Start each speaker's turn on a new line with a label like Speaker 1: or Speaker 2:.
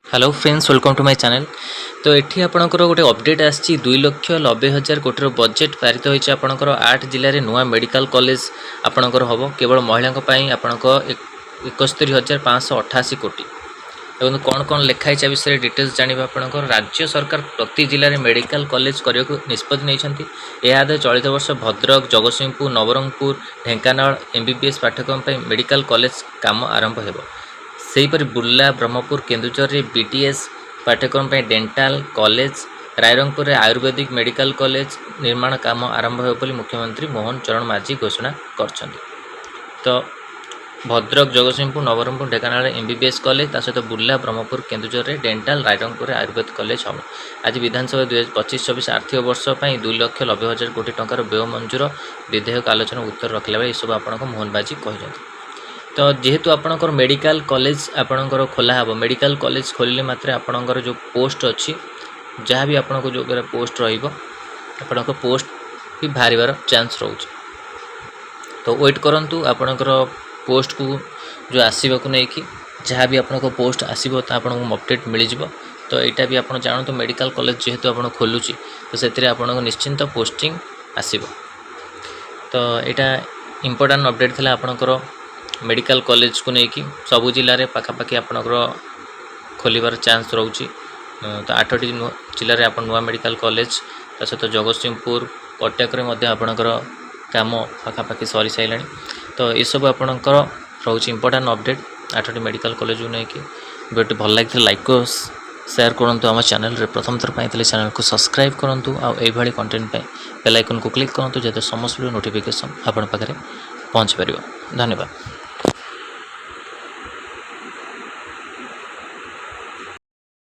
Speaker 1: Hello friends welcome to my channel. तो ये आपणकर गोटे अपडेट आसी 2,90,000 कोटी बजेट पारित होती आपणकर 8 जिले में नुआ मेडिकल कॉलेज आपणकर हम केवल महिला आपणक 71,588 कोटी। देखो कौन कौन लिखाई विषय डिटेल्स जानवा आपणकर राज्य सरकार प्रति जिले में मेडिकल कॉलेज करने को निष्पत्ति नहीं। यह चलित वर्ष भद्रक, जगतसिंहपुर, नवरंगपुर, ढेंकानाल एमबीबीएस पाठ्यक्रम मेडिकल कॉलेज काम आरंभ हो। सेहीपरि बुर्ला, ब्रह्मपुर, केन्दुझर रे बीटीएस पाठ्यक्रम dental college, Rairangpur ayurvedic medical college निर्माण काम आरंभ हो मुख्यमंत्री मोहन चरण माझी घोषणा कर। तो भद्रक, जगतसिंहपुर, नवरंगपुर, ढेंकानाल एमबीबीएस कॉलेज ता सहित बुर्ला, ब्रह्मपुर, केन्दुझर रे डेंटाल, रायरंगपुर आयुर्वेद कॉलेज हम। आज विधानसभा 2025-26 आर्थिक वर्ष 2,90,000 कोटी टंकार व्यय मंजूर विधेयक आलोचना उत्तर रखला बेले सब आपन मोहन बाजी कहते। तो जेहेतु आपणकर मेडिकल कॉलेज आपणकर खोला हे, मेडिकल कॉलेज खोलिले मात्र आपणकर जो पोस्ट अच्छी जहाँ भी आपको जो पोस्ट रहा पोस्ट भी बाहर चांस रोचे। तो वेट करंतु आपणकर पोस्ट को जो आसवा को लेकिन जहाँ भी आपको पोस्ट आसो तो आपको अपडेट मिल जाव। तो यहाँ भी आप जानते मेडिकल कॉलेज जेहेतु आप खोलुची तो से आपको निश्चिंत पोस्टिंग आसव। तो यहाँ इम्पोर्टाट अपडेट थी आपणकर मेडिकल कॉलेज को लेकिन सबू जिले में पाखापाखि आपणकर खोलिबार चांस रोचे। तो 8टी जिले में आप नुआ मेडिकल कॉलेज ता सहित जगतसिंहपुर, कटक आपणकर काम पाखापाखि सरी सारे। तो ये सब आपणकर रोचे इम्पोर्टाट अपडेट 8टी मेडिकल कॉलेज को लेकिन वीडियो भल लगी लाइक को शेयर करूँ। आम चैनल प्रथम थर पाई चैनल को सब्सक्राइब करूँ। आउ कंटेंट बेल आइकन को क्लिक करूँ जैसे समस्त नोटिफिकेशन आपण पाखे पहुँची पार। धन्यवाद।